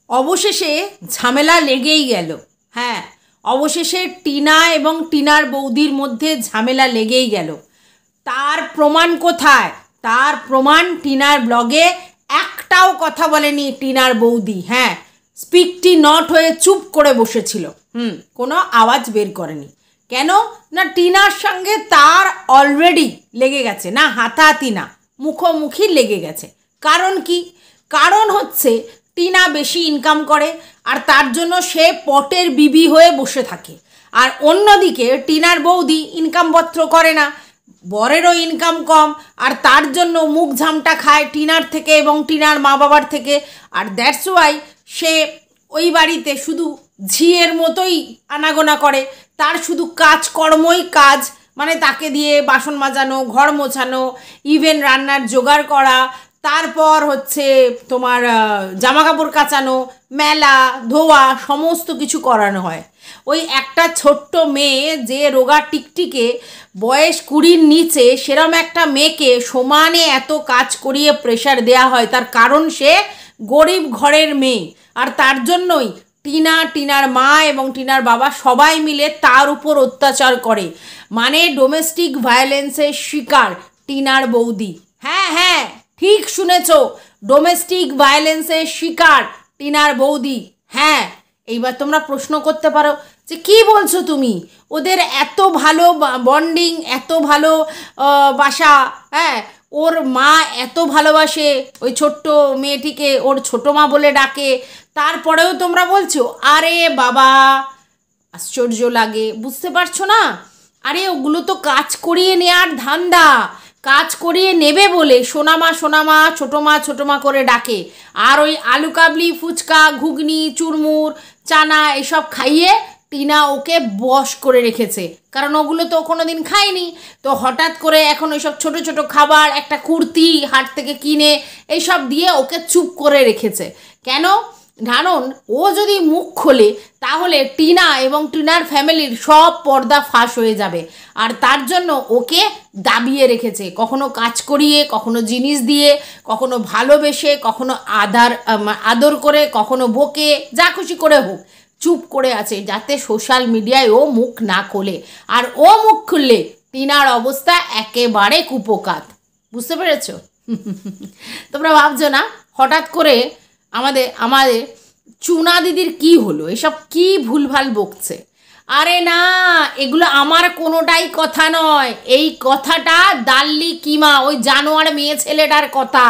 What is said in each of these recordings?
অবশেষে ঝামেলা লেগেই গেল। হ্যাঁ, অবশেষে টিনা এবং টিনার বৌদির মধ্যে ঝামেলা লেগেই গেল। তার প্রমাণ কোথায়? তার প্রমাণ টিনার ব্লগে একটাও কথা বলেনি টিনার বৌদি। হ্যাঁ, স্পিকটি নট হয়ে চুপ করে বসেছিল। কোনো আওয়াজ বের করেনি। কেন না, টিনার সঙ্গে তার অলরেডি লেগে গেছে, না হাতাহাতি না, মুখোমুখি লেগে গেছে। কারণ কি? কারণ হচ্ছে টিনা বেশি ইনকাম করে আর তার জন্য সে পটের বিবি হয়ে বসে থাকে। আর অন্যদিকে টিনার বৌদি ইনকামপত্র করে না, বরেরও ইনকাম কম, আর তার জন্য মুখ ঝামটা খায় টিনার থেকে এবং টিনার মা বাবার থেকে। আর দ্যাটস ওয়াই সে ওই বাড়িতে শুধু ঝিয়ের মতোই আনাগোনা করে। তার শুধু কাজকর্মই কাজ, মানে তাকে দিয়ে বাসন মাজানো, ঘর মোছানো, ইভেন রান্নার জোগাড় করা, তারপর হচ্ছে তোমার জামা কাপড় কাচানো, মেলা ধোয়া, সমস্ত কিছু করানো হয়। ওই একটা ছোট্ট মেয়ে যে রোগা টিকটিকে বয়স 20-র নিচে, সেরম একটা মেয়েকে সমানে এত কাজ করিয়ে প্রেশার দেয়া হয়। তার কারণ সে গরিব ঘরের মেয়ে। আর তার জন্যই টিনা, টিনার মা এবং টিনার বাবা সবাই মিলে তার উপর অত্যাচার করে। মানে ডোমেস্টিক ভায়োলেন্সের শিকার টিনার বৌদি। হ্যাঁ হ্যাঁ, ঠিক শুনেছ, ডোমেস্টিক ভায়োলেন্সের শিকার টিনার বৌদি। হ্যাঁ, এইবার তোমরা প্রশ্ন করতে পারো যে কী বলছো তুমি? ওদের এত ভালো বন্ডিং, এত ভালো বাসা, হ্যাঁ, ওর মা এত ভালোবাসে ওই ছোট্ট মেয়েটিকে, ওর ছোটো মা বলে ডাকে, তারপরেও তোমরা বলছো? আরে বাবা, আশ্চর্য লাগে, বুঝতে পারছো না? আরে ওগুলো তো কাজ করিয়ে নেওয়ার ধান্দা। কাজ করিয়ে নেবে বলে সোনামা সোনামা, ছোটো মা করে ডাকে। আর ওই আলু কাবলি, ফুচকা, ঘুগনি, চুরমুর, চানা এসব খাইয়ে টিনা ওকে বশ করে রেখেছে। কারণ ওগুলো তো কোনো দিন খায়নি। তো হঠাৎ করে এখন ওইসব ছোটো ছোটো খাবার, একটা কুর্তি হাট থেকে কিনে এইসব দিয়ে ওকে চুপ করে রেখেছে। কেন? কারণ ও যদি মুখ খোলে তাহলে টিনা এবং টিনার ফ্যামিলির সব পর্দা ফাঁস হয়ে যাবে। আর তার জন্য ওকে দাবিয়ে রেখেছে, কখনো কাজ করিয়ে, কখনো জিনিস দিয়ে, কখনো ভালোবেসে, কখনো আদর করে, কখনো বকে, যা খুশি করে হোক চুপ করে আছে, যাতে সোশ্যাল মিডিয়ায় ও মুখ না খোলে। আর ও মুখ খুললে টিনার অবস্থা একেবারে কুপোকাত। বুঝতে পেরেছ? তোমরা ভাবছো না হঠাৎ করে আমাদের চুনা দিদির কি হলো? এসব কি ভুলভাল বকছে? আরে না, এগুলো আমার কোনোটাই কথা নয়। এই কথাটা দাল্লি কিমা, ওই জানোয়ার মেয়ে ছেলেটার কথা।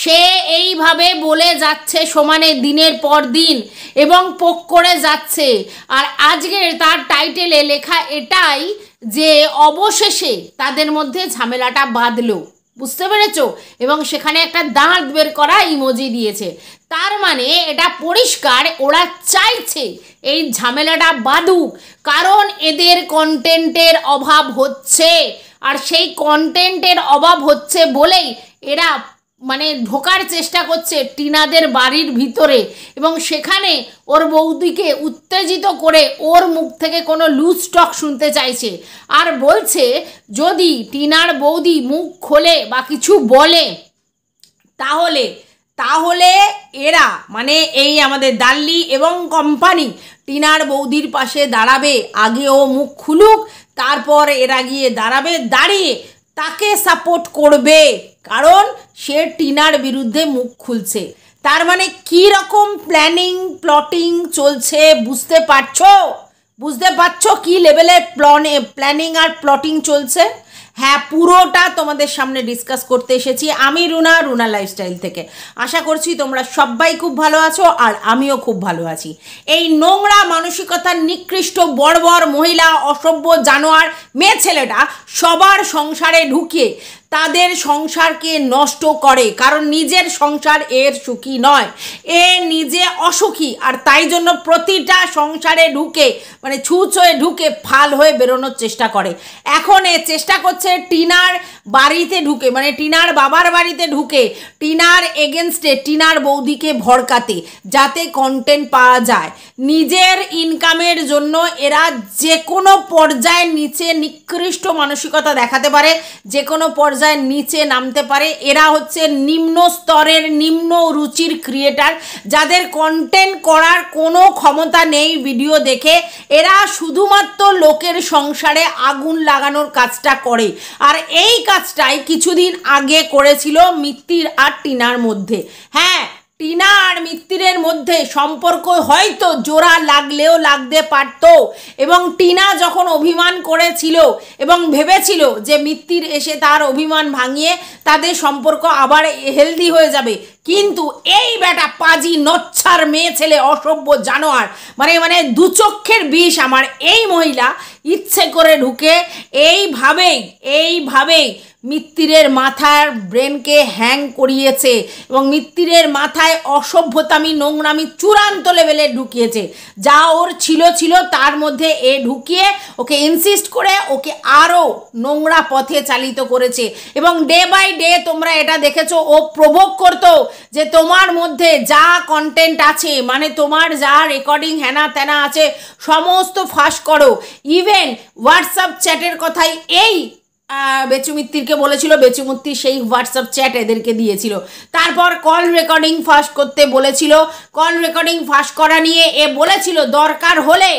সে এইভাবে বলে যাচ্ছে সমানে দিনের পর দিন এবং পোক করে যাচ্ছে। আর আজকের তার টাইটেলে লেখা এটাই যে অবশেষে তাদের মধ্যে ঝামেলাটা বাঁধলো। বুঝতে পেরেছো? এবং সেখানে একটা দাঁত বের করা ইমোজি দিয়েছে। তার মানে এটা পরিষ্কার ওরা চাইছে এই ঝামেলাটা বাঁধুক, কারণ এদের কন্টেন্টের অভাব হচ্ছে। আর সেই কন্টেন্টের অভাব হচ্ছে বলেই এরা মানে ঢোকার চেষ্টা করছে টিনাদের বাড়ির ভিতরে এবং সেখানে ওর বৌদিকে উত্তেজিত করে ওর মুখ থেকে কোনো লুজ টক শুনতে চাইছে। আর বলছে যদি টিনার বৌদি মুখ খোলে বা কিছু বলে তাহলে এরা মানে এই আমাদের দাল্লি এবং কোম্পানি টিনার বৌদির পাশে দাঁড়াবে। আগে ও মুখ খুলুক, তারপর এরা গিয়ে দাঁড়াবে, দাঁড়িয়ে তাকে সাপোর্ট করবে, কারণ সে টিনার বিরুদ্ধে মুখ খুলছে। তার মানে কী রকম প্ল্যানিং চলছে বুঝতে পারছো কী লেভেলে প্ল্যানিং আর প্লটিং চলছে? হ্যাঁ, পুরোটা তোমাদের সামনে ডিসকাস করতে এসেছি আমি রুনা লাইফস্টাইল থেকে। আশা করছি তোমরা সবাই খুব ভালো আছো আর আমিও খুব ভালো আছি। এই নোংরা মানসিকতার নিকৃষ্ট বর্বর মহিলা, অসভ্য জানোয়ার মেয়ে ছেলেটা সবার সংসারে ঢুকিয়ে তাদের সংসারকে নষ্ট করে, কারণ নিজের সংসার এর সুখী নয়, এ নিজে অসুখী। আর তাই জন্য প্রতিটা সংসারে ঢুকে মানে ছুঁচ হয়ে ঢুকে ফাল হয়ে বেরোনোর চেষ্টা করে। এখন এ চেষ্টা করছে টিনার বাড়িতে ঢুকে, মানে টিনার বাবার বাড়িতে ঢুকে টিনার এগেনস্টে টিনার বৌদিকে ভড়কাতে, যাতে কন্টেন্ট পাওয়া যায়। নিজের ইনকামের জন্য এরা যে কোনো পর্যায়ের নিচে নিকৃষ্ট মানসিকতা দেখাতে পারে, যে কোনো পর্যায়ে পর্যায়ের নিচে নামতে পারে। এরা হচ্ছে নিম্ন স্তরের নিম্ন রুচির ক্রিয়েটার, যাদের কন্টেন্ট করার কোনো ক্ষমতা নেই ভিডিও দেখে। এরা শুধুমাত্র লোকের সংসারে আগুন লাগানোর কাজটা করে, আর এই কাজটাই কিছুদিন আগে করেছিল মিত্তির আর টিনার মধ্যে। হ্যাঁ, টিনা আর মিত্তিরের মধ্যে সম্পর্ক হয়তো জোড়া লাগলেও লাগতে পারত, এবং টিনা যখন অভিমান করেছিল এবং ভেবেছিল যে মিত্তির এসে তার অভিমান ভাঙিয়ে তাদের সম্পর্ক আবার হেলদি হয়ে যাবে, কিন্তু এই বেটা পাজি নচ্ছার মেয়ে ছেলে অসভ্য জানোয়ার, মানে দুচক্ষের বিষ আমার এই মহিলা ইচ্ছে করে ঢুকে এইভাবেই মিত্তিরের মাথার ব্রেনকে হ্যাং করিয়েছে এবং মিত্তিরের মাথায় অসভ্যতামি নোংরামি চূড়ান্ত লেভেলে ঢুকিয়েছে। যা ওর ছিল তার মধ্যে এ ঢুকিয়ে ওকে ইনসিস্ট করে ওকে আরও নোংরা পথে চালিত করেছে। এবং ডে বাই ডে তোমরা এটা দেখেছো, ও প্রভোগ করতো যে তোমার মধ্যে যা কন্টেন্ট আছে, মানে তোমার যা রেকর্ডিং হ্যানা ত্যানা আছে সমস্ত ফাঁস করো। ইভেন হোয়াটসঅ্যাপ চ্যাটের কথাই এই বেচু মিত্তিরকে বলেছিল, বেচু মিত্তির সেই হোয়াটসঅ্যাপ চ্যাট এদেরকে দিয়েছিল। তারপর কল রেকর্ডিং ফাঁস করতে বলেছিল, কল রেকর্ডিং ফাঁস করা নিয়ে এ বলেছিল দরকার হলে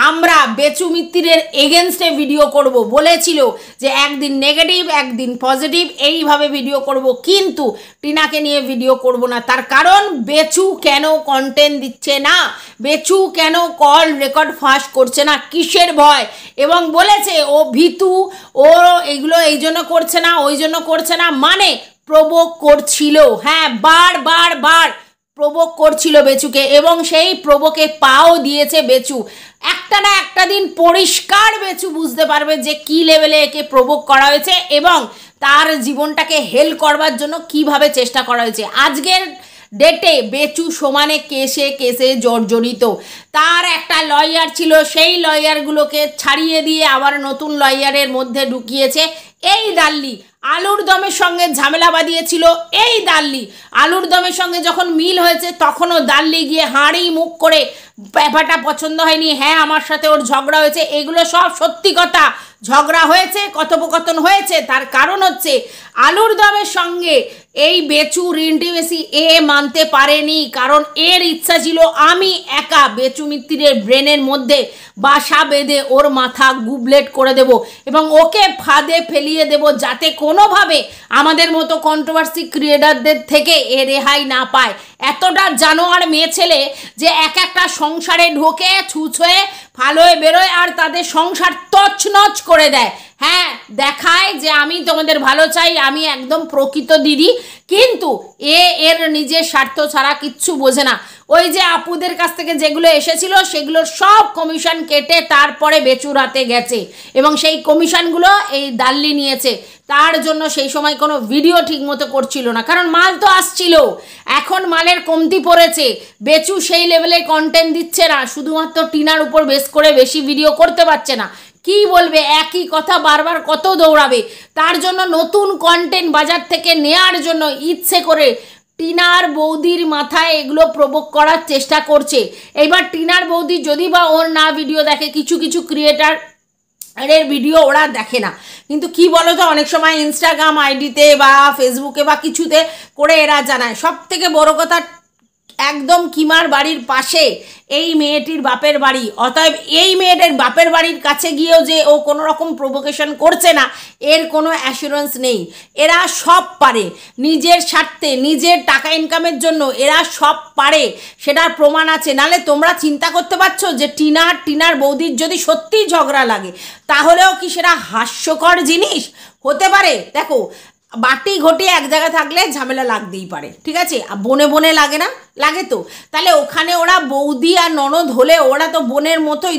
আমরা বেচু মিত্তিরের এগেনস্টে ভিডিও করব, বলেছিল যে একদিন নেগেটিভ একদিন পজিটিভ এইভাবে ভিডিও করব, কিন্তু টিনাকে নিয়ে ভিডিও করব না। তার কারণ বেচু কেন কন্টেন্ট দিচ্ছে না, বেচু কেন কল রেকর্ড ফাঁস করছে না, কিসের ভয়? এবং বলেছে ও ভীতু, ও এগুলো এই জন্য করছে না ওই জন্য করছে না, মানে প্রভোগ করছিল। হ্যাঁ, বার প্রভোগ করছিল বেচুকে, এবং সেই প্রভোগে পাও দিয়েছে বেচু। একটা না একটা দিন পরিষ্কার বেচু বুঝতে পারবে যে কি লেভেলে একে প্রভোগ করা হয়েছে এবং তার জীবনটাকে হেল করবার জন্য কিভাবে চেষ্টা করা হয়েছে। আজকের ডেটে বেচু সমানে কেসে জর্জরিত। তার একটা লয়ার ছিল, সেই লয়ারগুলোকে ছাড়িয়ে দিয়ে আবার নতুন লয়ারের মধ্যে ঢুকিয়েছে এই দাল্লি। আলুর দমের সঙ্গে ঝামেলা বাঁধিয়েছিল এই দাল্লি। আলুর দমের সঙ্গে যখন মিল হয়েছে তখনও দাল্লি গিয়ে হাঁড়ি মুখ করে ব্যাপারটা পছন্দ হয়নি, হ্যাঁ আমার সাথে ওর ঝগড়া হয়েছে, এগুলো সব সত্যি কথা। ঝগড়া হয়েছে, কথোপকথন হয়েছে, তার কারণ হচ্ছে আলুর দমের সঙ্গে এই বেচুর ইন্টিমেসি এ মানতে পারেনি, কারণ এর ইচ্ছা ছিল আমি একা বেচু মিত্তিরের ব্রেনের মধ্যে বাসা বেঁধে ওর মাথা গুবলেট করে দেব এবং ওকে ফাঁদে ফেলিয়ে দেব, যাতে কোনোভাবে আমাদের মতো কন্ট্রোভার্সি ক্রিয়েটারদের থেকে এ রেহাই না পায়। এতটা জানোয়ার মেয়ে ছেলে যে এক একটা সংসারে ঢোকে, ছুঁচ হয়ে ফালোয় বেরোয় আর তাদের সংসার তছনছ করে দেয়। হ্যাঁ, দেখায় যে আমি তোমাদের ভালো চাই, আমি একদম প্রকৃত দিদি, কিন্তু এর নিজের স্বার্থ ছাড়া কিচ্ছু বোঝে না। ওই যে আপুদের কাছ থেকে যেগুলো এসেছিল সেগুলোর সব কমিশন কেটে তারপরে বেচুর হাতে গেছে এবং সেই কমিশনগুলো এই দাল্লি নিয়েছে। তার জন্য সেই সময় কোনো ভিডিও ঠিকমতো করছিল না, কারণ মাল তো আসছিল। এখন মালের কমতি পড়েছে, বেচু সেই লেভেলে কন্টেন্ট দিচ্ছে না, শুধুমাত্র টিনার উপর বেস করে বেশি ভিডিও করতে পারছে না। কি বলবে, একই কথা বারবার কত দৌড়াবে? তার জন্য নতুন কন্টেন্ট বাজার থেকে নেয়ার জন্য ইচ্ছে করে টিনার বৌদির মাথায় এগুলো প্রভোগ করার চেষ্টা করছে। এবার টিনার বৌদি যদি বা ওর না ভিডিও দেখে, কিছু ক্রিয়েটার এর ভিডিও ওরা দেখে না, কিন্তু কি বলো তো, অনেক সময় ইনস্টাগ্রাম আইডিতে বা ফেসবুকে বা কিছুতে করে এরা জানায়। সব থেকে বড় কথা, একদম কিমার বাড়ির পাশে এই মেয়েটির বাপের বাড়ি, অতএব এই মেয়েটির বাপের বাড়ির কাছে গিয়েও যে ও কোনো রকম প্রভোকেশন করছে না এর কোনো অ্যাসুরেন্স নেই। এরা সব পারে, নিজের স্বার্থে নিজের টাকা ইনকামের জন্য এরা সব পারে, সেটার প্রমাণ আছে। নালে তোমরা চিন্তা করতে পারছো যে টিনার বৌদির যদি সত্যিই ঝগড়া লাগে তাহলেও কি সেটা হাস্যকর জিনিস হতে পারে? দেখো, বাটি ঘটি এক জায়গায় থাকলে ঝামেলা লাগতেই পারে, ঠিক আছে? বনে লাগে না? লাগে তো। তাহলে ওখানে ওরা বৌদি আর ননদ হলে ওরা তো বোনের মতোই,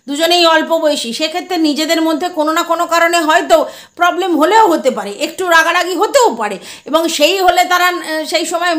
দুজনেই অল্প বয়সী, সেক্ষেত্রে নিজেদের মধ্যে কোনো না কোনো কারণে হয়তো প্রবলেম হলেও হতে পারে, একটু রাগারাগি হতেও পারে, এবং সেই হলে তারা সেই সময়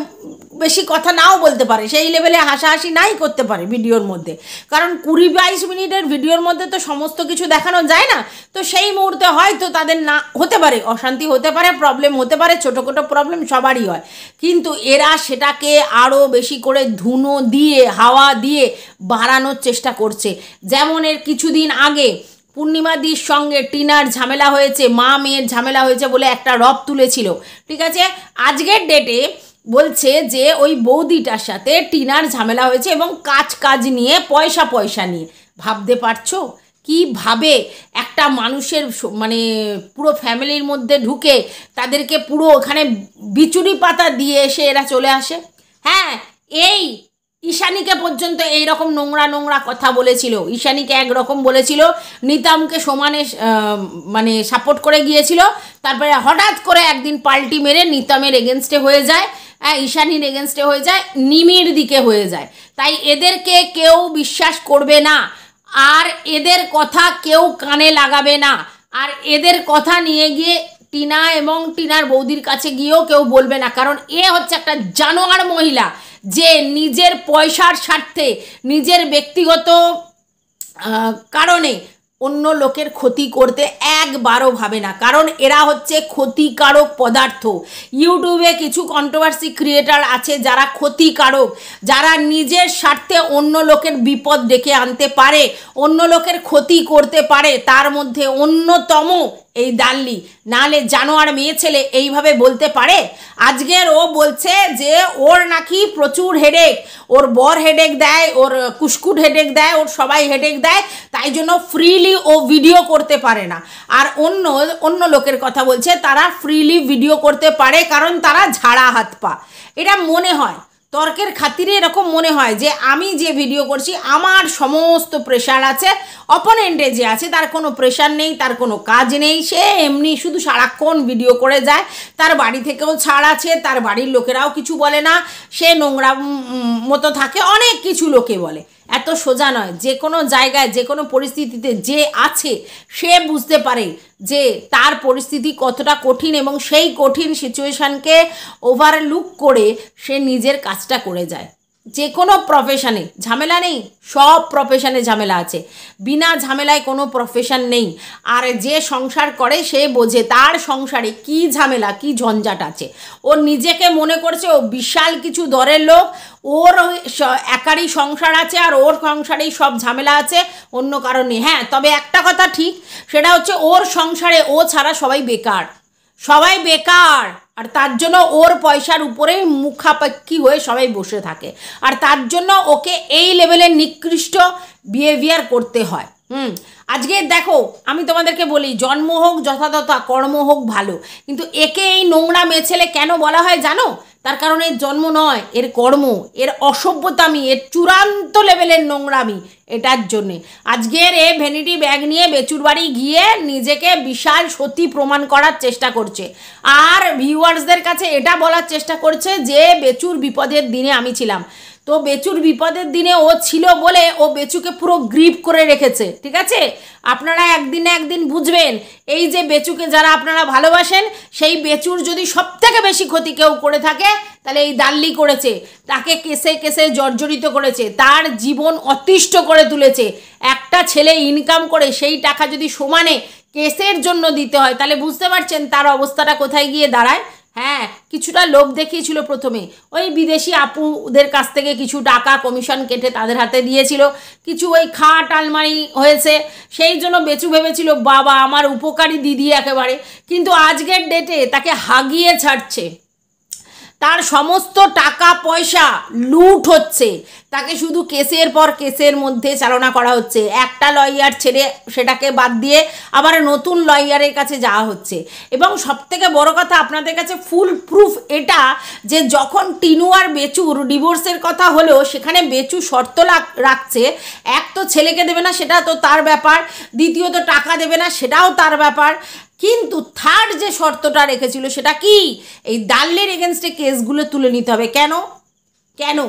বেশি কথা নাও বলতে পারে, সেই লেভেলে হাসাহাসি নাই করতে পারে ভিডিওর মধ্যে, কারণ 20-22 মিনিটের ভিডিওর মধ্যে তো সমস্ত কিছু দেখানো যায় না। তো সেই মুহূর্তে হয়তো তাদের না হতে পারে, অশান্তি হতে পারে, প্রবলেম হতে পারে, ছোটোখাটো প্রবলেম সবারই হয়, কিন্তু এরা সেটাকে আরও বেশি করে ধুনো দিয়ে হাওয়া দিয়ে বাড়ানোর চেষ্টা করছে। যেমন এর কিছুদিন আগে পূর্ণিমাদির সঙ্গে টিনার ঝামেলা হয়েছে, মা মেয়ের ঝামেলা হয়েছে বলে একটা রব তুলেছিল, ঠিক আছে। আজকের ডেটে বলছে যে ওই বৌদিটার সাথে টিনার ঝামেলা হয়েছে এবং কাজ নিয়ে পয়সা নিয়ে। ভাবতে পারছো কীভাবে একটা মানুষের মানে পুরো ফ্যামিলির মধ্যে ঢুকে তাদেরকে পুরো ওখানে বিচুরি পাতা দিয়ে এসে এরা চলে আসে। হ্যাঁ, এই ঈশানীকে পর্যন্ত এইরকম নোংরা কথা বলেছিল। ঈশানীকে একরকম বলেছিল, নিতামকে সমানে মানে সাপোর্ট করে গিয়েছিল, তারপরে হঠাৎ করে একদিন পাল্টি মেরে নিতামের এগেনস্টে হয়ে যায়, ঈশানীর এগেনস্টে হয়ে যায়, নিমির দিকে হয়ে যায়। তাই এদেরকে কেউ বিশ্বাস করবে না, আর এদের কথা কেউ কানে লাগাবে না, আর এদের কথা নিয়ে গিয়ে টিনা এবং টিনার বৌদির কাছে গিয়েও কেউ বলবে না, কারণ এ হচ্ছে একটা জানোয়ার মহিলা যে নিজের পয়সার স্বার্থে, নিজের ব্যক্তিগত কারণে অন্য লোকের ক্ষতি করতে একবারও ভাবে না, কারণ এরা হচ্ছে ক্ষতিকারক পদার্থ। ইউটিউবে কিছু কন্ট্রোভার্সি ক্রিয়েটার আছে যারা ক্ষতিকারক, যারা নিজের স্বার্থে অন্য লোকের বিপদ ডেকে আনতে পারে, অন্য লোকের ক্ষতি করতে পারে, তার মধ্যে অন্যতম এই দাল্লি। নালে জানোয়ার মেয়ে ছেলে এইভাবে বলতে পারে? আজকের ও বলছে যে ওর নাকি প্রচুর হেডেক, ওর বর হেডেক দেয়, ওর কুসকুট হেডেক দেয়, ওর সবাই হেডেক দেয়, তাই জন্য ফ্রিলি ও ভিডিও করতে পারে না। আর অন্য লোকের কথা বলছে তারা ফ্রিলি ভিডিও করতে পারে কারণ তারা ঝাড়া হাত পা। এটা মনে হয় তর্কের খাতিরে এরকম মনে হয় যে আমি যে ভিডিও করছি আমার সমস্ত প্রেশার আছে, অপোনেন্টে যে আছে তার কোনো প্রেশার নেই, তার কোনো কাজ নেই, সে এমনি শুধু সারাক্ষণ ভিডিও করে যায়, তার বাড়ি থেকেও ছাড় আছে, তার বাড়ির লোকেরাও কিছু বলে না, সে নোংরা মতো থাকে, অনেক কিছু লোকে বলে। এত সোজা নয়, যে কোনো জায়গায় যে কোনো পরিস্থিতিতে যে আছে সে বুঝতে পারে যে তার পরিস্থিতি কতটা কঠিন এবং সেই কঠিন সিচুয়েশানকে ওভারলুক করে সে নিজের কাজটা করে যায়। যে কোনো প্রফেশনে ঝামেলা নেই, সব প্রফেশনে ঝামেলা আছে, বিনা ঝামেলায় কোনো প্রফেশন নেই। আর যে সংসার করে সে বোঝে তার সংসারে কি ঝামেলা কি ঝঞ্ঝাট আছে। ও নিজেকে মনে করছে ও বিশাল কিছু দরের লোক, ওর একারই সংসার আছে আর ওর সংসারেই সব ঝামেলা আছে, অন্য কারণে। হ্যাঁ, তবে একটা কথা ঠিক, সেটা হচ্ছে ওর সংসারে ও ছাড়া সবাই বেকার, সবাই বেকার, আর তার জন্য ওর পয়সার উপরেই মুখাপেক্ষী হয়ে সবাই বসে থাকে, আর তার জন্য ওকে এই লেভেলের নিকৃষ্ট বিহেভিয়ার করতে হয়। আজকে দেখো আমি তোমাদেরকে বলি, জন্ম হোক যথাযথা, কর্ম হোক ভালো, কিন্তু একে এই নোংরা মেয়ে ছেলে কেন বলা হয় জানো? তার কারণ এর জন্ম নয়, এর কর্ম, এর অসভ্যতামি, এর চূড়ান্ত লেভেলের নোংরামি। এটার জন্যে আজকের এ ভ্যানিটি ব্যাগ নিয়ে বেচুর বাড়ি গিয়ে নিজেকে বিশাল সত্যি প্রমাণ করার চেষ্টা করছে, আর ভিউয়ার্সদের কাছে এটা বলার চেষ্টা করছে যে বেচুর বিপদের দিনে আমি ছিলাম। তো বেচুর বিপদের দিনে ও ছিল বলে ও বেচুকে পুরো গ্রিপ করে রেখেছে, ঠিক আছে? আপনারা একদিন না একদিন বুঝবেন, এই যে বেচুকে যারা আপনারা ভালোবাসেন, সেই বেচুর যদি সবথেকে বেশি ক্ষতি কেউ করে থাকে তাহলে এই দাল্লি করেছে। তাকে কেসে কেসে জর্জরিত করেছে, তার জীবন অতিষ্ঠ করে তুলেছে। একটা ছেলে ইনকাম করে সেই টাকা যদি সমানে কেসের জন্য দিতে হয় তাহলে বুঝতে পারছেন তার অবস্থাটা কোথায় গিয়ে দাঁড়ায়। হ্যাঁ, কিছুটা লোভ দেখিয়েছিল প্রথমে, ওই বিদেশি আপুদের কাছ থেকে কিছু টাকা কমিশন কেটে তাদের হাতে দিয়েছিল, কিছু ওই খাট আলমারি হয়েছে, সেই জন্য বেচু ভেবেছিল বাবা আমার উপকারী দিদি একেবারে। কিন্তু আজকের ডেটে তাকে হাগিয়ে ছাড়ছে, তার সমস্ত টাকা পয়সা লুট হচ্ছে, তাকে শুধু কেসের পর কেসের মধ্যে চালনা করা হচ্ছে। একটা লয়ার ছেড়ে সেটাকে বাদ দিয়ে আবার নতুন লয়ারের কাছে যাওয়া হচ্ছে। এবং সবথেকে বড় কথা আপনাদের কাছে ফুল প্রুফ এটা যে যখন টিনু আর বেচুর ডিভোর্সের কথা হলো সেখানে বেচু শর্ত রাখছে, এক তো ছেলেকে দেবে না সেটা তো তার ব্যাপার, দ্বিতীয়ত টাকা দেবে না সেটাও তার ব্যাপার, কিন্তু থার্ড যে শর্তটা রেখেছিল সেটা কি, এই দাল্লির এগেনস্টে কেসগুলো তুলে নিতে হবে। কেন কেন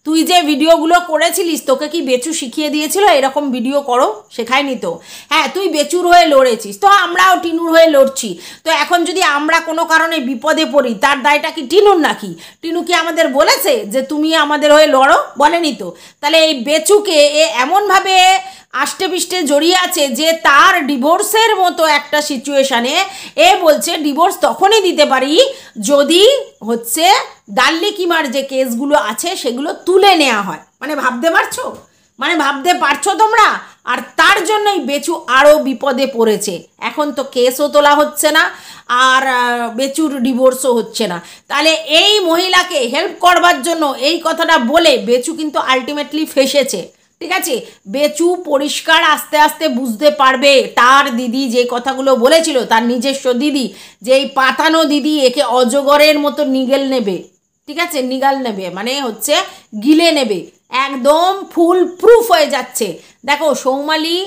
তুই যে ভিডিওগুলো করেছিলিস তোকে কি বেচু শিখিয়ে দিয়েছিল এরকম ভিডিও করো? শেখায়নি তো। হ্যাঁ, তুই বেচুর হয়ে লড়েছিস, তো আমরাও টিনুর হয়ে লড়ছি। তো এখন যদি আমরা কোনো কারণে বিপদে পড়ি তার দায়টা কি টিনুর নাকি? টিনু কি আমাদের বলেছে যে তুমি আমাদের হয়ে লড়ো? বলেনি তো। তাহলে এই বেচুকে এ এমনভাবে আষ্টে পিষ্টে জড়িয়ে আছে যে তার ডিভোর্সের মতো একটা সিচুয়েশানে এ বলছে ডিভোর্স তখনই দিতে পারি যদি হচ্ছে দাল্লি কিমার যে কেসগুলো আছে সেগুলো তুলে নেওয়া হয়। মানে ভাবতে পারছো তোমরা? আর তার জন্যই বেচু আরও বিপদে পড়েছে। এখন তো কেসও তোলা হচ্ছে না, আর বেচুর ডিভোর্সও হচ্ছে না। তাহলে এই মহিলাকে হেল্প করবার জন্য এই কথাটা বলে বেচু কিন্তু আলটিমেটলি ফেসেছে। ঠিক আছে, বেচু পরিষ্কার আস্তে আস্তে বুঝতে পারবে তার দিদি যে কথাগুলো বলেছিল, তার নিজস্ব দিদি, যে এই পাতানো দিদি একে অজগরের মতো নিগেল নেবে। ঠিক আছে, নিগাল নেবে মানে হচ্ছে গিলে নেবে, একদম ফুল প্রুফ হয়ে যাচ্ছে। দেখো সৌমালি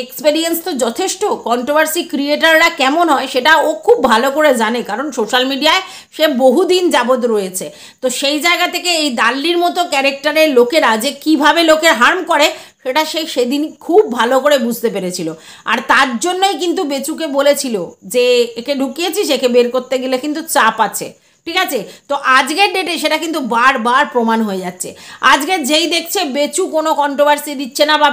এক্সপেরিয়েন্স তো যথেষ্ট, কন্ট্রোভার্সি ক্রিয়েটাররা কেমন হয় সেটা ও খুব ভালো করে জানে, কারণ সোশ্যাল মিডিয়ায় সে বহুদিন যাবৎ রয়েছে। তো সেই জায়গা থেকে এই দাল্লির মতো ক্যারেক্টারের লোকেরা যে কীভাবে লোকের হার্ম করে সেটা সেদিন খুব ভালো করে বুঝতে পেরেছিল। আর তার জন্যই কিন্তু বেচুকে বলেছিল যে একে ঢুকিয়েছিস, একে বের করতে গেলে কিন্তু চাপ আছে। ঠিক আছে, তো আজকের ডেটে সেটা কিন্তু বারবার প্রমাণ হয়ে যাচ্ছে। আজকে যেই দেখছে বেচু কোনো কন্ট্রোভার্সি দিচ্ছে না বা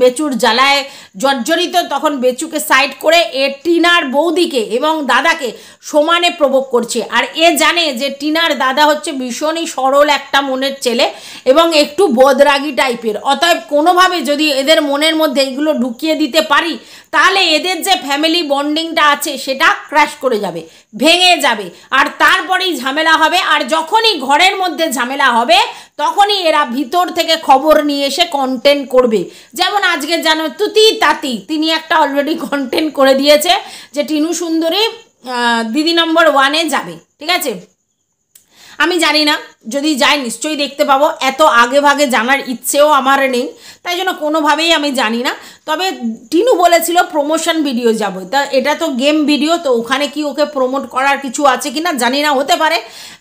বেচুর জ্বালায় জর্জরিত, তখন বেচুকে সাইড করে এ টিনার বৌদিকে এবং দাদাকে সমানে প্রভোগ করছে। আর এ জানে যে টিনার দাদা হচ্ছে ভীষণই সরল একটা মনের ছেলে এবং একটু বদরাগী টাইপের, অতএব কোনোভাবে যদি এদের মনের মধ্যে এগুলো ঢুকিয়ে দিতে পারি তাহলে এদের যে ফ্যামিলি বন্ডিংটা আছে সেটা ক্র্যাশ করে যাবে, ভেঙে যাবে, আর তারপরেই ঝামেলা হবে। আর যখনই ঘরের মধ্যে ঝামেলা হবে তখনই এরা ভিতর থেকে খবর নিয়ে এসে কন্টেন্ট করবে। যেমন আজকে জানো তুতি তাতি, তিনি একটা অলরেডি কন্টেন্ট করে দিয়েছে যে টিনু সুন্দরী দিদি নম্বর 1-এ যাবে। ঠিক আছে, আমি জানি না, যদি যাই নিশ্চয়ই দেখতে পাবো, এত আগে ভাগে জানার ইচ্ছেও আমার নেই, তাই জন্য কোনোভাবেই আমি জানি না। তবে টিনু বলেছিল প্রমোশন ভিডিও যাবো, তা এটা তো গেম ভিডিও, তো ওখানে কি ওকে প্রমোট করার কিছু আছে কি না জানি না, হতে পারে।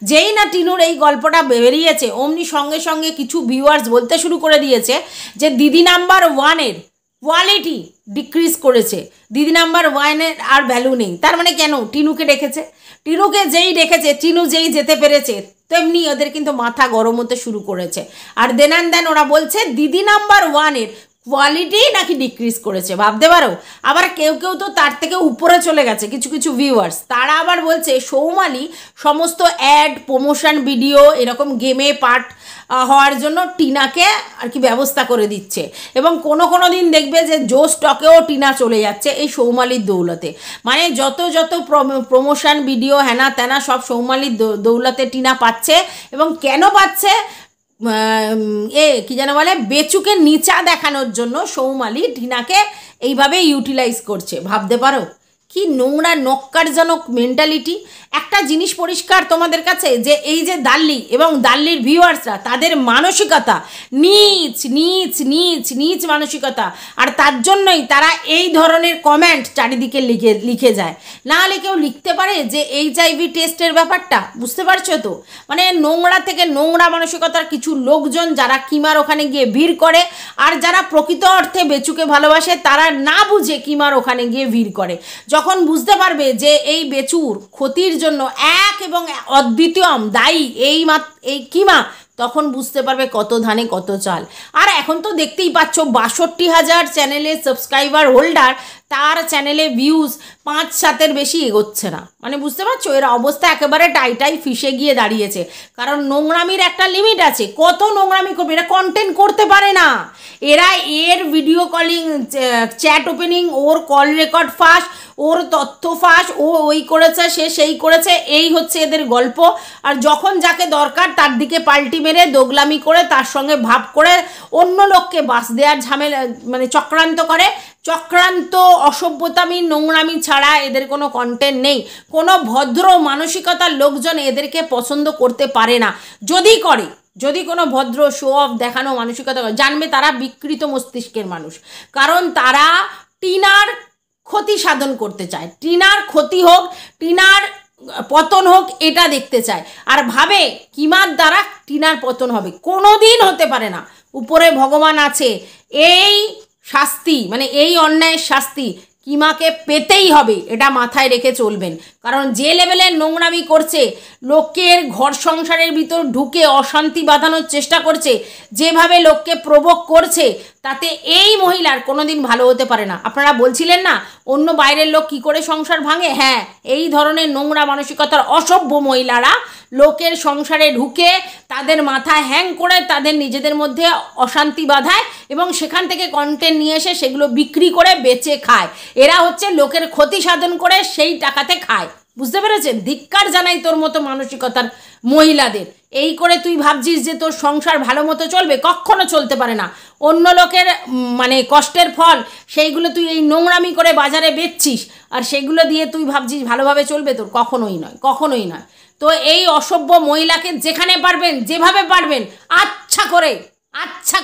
যেই না টিনুর এই গল্পটা বেরিয়েছে অমনি সঙ্গে সঙ্গে কিছু ভিউয়ার্স বলতে শুরু করে দিয়েছে যে দিদি নাম্বার 1-এর কোয়ালিটি ডিক্রিজ করেছে, দিদি নাম্বার 1-এর আর ভ্যালু নেই। তার মানে কেন? টিনুকে ডেকেছে, টিনুকে যেই ডেকেছে, টিনু যেই যেতে পেরেছে, তেমনি ওদের কিন্তু মাথা গরম হতে শুরু করেছে। আর দেন ওরা বলছে দিদি নাম্বার 1-এর কোয়ালিটি নাকি ডিক্রিজ করেছে, ভাবতে পারো। আবার কেউ কেউ তো তার থেকে উপরে চলে গেছে, কিছু কিছু ভিউয়ার্স, তারা আবার বলছে সৌমালি সমস্ত অ্যাড প্রমোশন ভিডিও এরকম গেমে পার্ট হওয়ার জন্য টিনাকে আর কি ব্যবস্থা করে দিচ্ছে, এবং কোনো দিন দেখবে যে জো স্টকেও টিনা চলে যাচ্ছে এই সৌমালির দৌলতে। মানে যত প্রমোশন ভিডিও হ্যানা ত্যানা সব সৌমালির দৌলতে টিনা পাচ্ছে। এবং কেন পাচ্ছে? কি যেন বলে, বেচুকে নিচা দেখানোর জন্য সৌমালি টিনাকে এইভাবে ইউটিলাইজ করছে, ভাবতে পারো। কি নোংরা নক্কারজনক মেন্টালিটি। একটা জিনিস পরিষ্কার তোমাদের কাছে, যে এই যে দাল্লি এবং দাল্লির ভিউয়ার্সরা, তাদের মানসিকতা নীচ নীচ নীচ নীচ মানসিকতা। আর তার জন্যই তারা এই ধরনের কমেন্ট চারিদিকে লিখে যায়। না হলে কেউ লিখতে পারে যে HIV টেস্টের ব্যাপারটা, বুঝতে পারছো তো? মানে নোংরা থেকে নোংরা মানসিকতার কিছু লোকজন যারা কিমার ওখানে গিয়ে ভিড় করে, আর যারা প্রকৃত অর্থে বেচুকে ভালোবাসে তারা না বুঝে কিমার ওখানে গিয়ে ভিড় করে। যখন বুঝতে পারবে যে এই বেচুর ক্ষতির জন্য এক এবং অদ্বিতীয় দায়ী এই কিমা, তখন বুঝতে পারবে কত ধানে কত চাল। আর এখন তো দেখতেই পাচ্ছ 62,000 চ্যানেলে সাবস্ক্রাইবার হোল্ডার, তার চ্যানেলে ভিউজ 5-7-এর বেশি এগোচ্ছে না। মানে বুঝতে পারছো, এর অবস্থা একেবারে টাইটাই ফিসে গিয়ে দাঁড়িয়েছে। কারণ নোংরামির একটা লিমিট আছে, কত নোংরামি করবে, এরা কন্টেন্ট করতে পারে না। এরা এর ভিডিও কলিং, চ্যাট ওপেনিং, ওর কল রেকর্ড ফাঁস, ওর তথ্য ফাঁস, ও ওই করেছে সে সেই করেছে, এই হচ্ছে এদের গল্প। আর যখন যাকে দরকার তার দিকে পাল্টি মেরে দোগলামি করে তার সঙ্গে ভাব করে অন্য লোককে বাস দেওয়ার ঝামেলা, মানে চক্রান্ত করে। চক্রান্ত, অসভ্যতামি, নোংরামি ছাড়া এদের কোনো কন্টেন্ট নেই। কোনো ভদ্র মানসিকতার লোকজন এদেরকে পছন্দ করতে পারে না। যদি কোনো ভদ্র শো অফ দেখানো মানসিকতা, জানবে তারা বিকৃত মস্তিষ্কের মানুষ। কারণ তারা টিনার ক্ষতি সাধন করতে চায়, টিনার ক্ষতি হোক, টিনার পতন হোক, এটা দেখতে চায়। আর ভাবে কিমার দ্বারা টিনার পতন হবে, কোনো দিন হতে পারে না। উপরে ভগবান আছে, এই শাস্তি মানে এই অন্যায়ের শাস্তি কিমাকে পেতেই হবে, এটা মাথায় রেখে চলবেন। কারণ যে লেভেলের নোংরামি করছে, লোকের ঘর সংসারের ভিতর ঢুকে অশান্তি বাঁধানোর চেষ্টা করছে, যেভাবে লোককে প্রভোগ করছে, তাতে এই মহিলার কোনোদিন ভালো হতে পারে না। আপনারা বলছিলেন না অন্য বাইরের লোক কি করে সংসার ভাঙে, হ্যাঁ, এই ধরনের নোংরা মানসিকতার অসভ্য মহিলারা লোকের সংসারে ঢুকে তাদের মাথায় হ্যাং করে তাদের নিজেদের মধ্যে অশান্তি বাঁধায় এবং সেখান থেকে কন্টেন্ট নিয়ে এসে সেগুলো বিক্রি করে বেচে খায়। এরা হচ্ছে লোকের ক্ষতি সাধন করে সেই টাকাতে খায়। বুঝতে পেরেছেন? ধিক্কার জানাই তোর মতো মানসিকতার মহিলাদের। এই করে তুই ভাবছিস যে তোর সংসার ভালো মতো চলবে, কখনো চলতে পারে না। অন্য লোকের মানে কষ্টের ফল সেইগুলো তুই এই নোংরামি করে বাজারে বেচছিস, আর সেগুলো দিয়ে তুই ভাবছিস ভালোভাবে চলবে, তোর কখনোই নয়, কখনোই নয়। তো এই অসভ্য মহিলাকে যেখানে পারবেন, যেভাবে পারবেন, আচ্ছা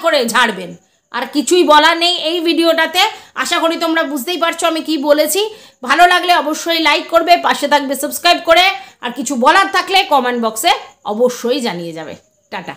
করে ঝাড়বেন। আর কিছুই বলার নেই এই ভিডিওটাতে। আশা করি তোমরা বুঝতেই পারছো আমি কি বলেছি। ভালো লাগলে অবশ্যই লাইক করবে, পাশে থাকবে সাবস্ক্রাইব করে, আর কিছু বলার থাকলে কমেন্ট বক্সে অবশ্যই জানিয়ে যাবে। টাটা।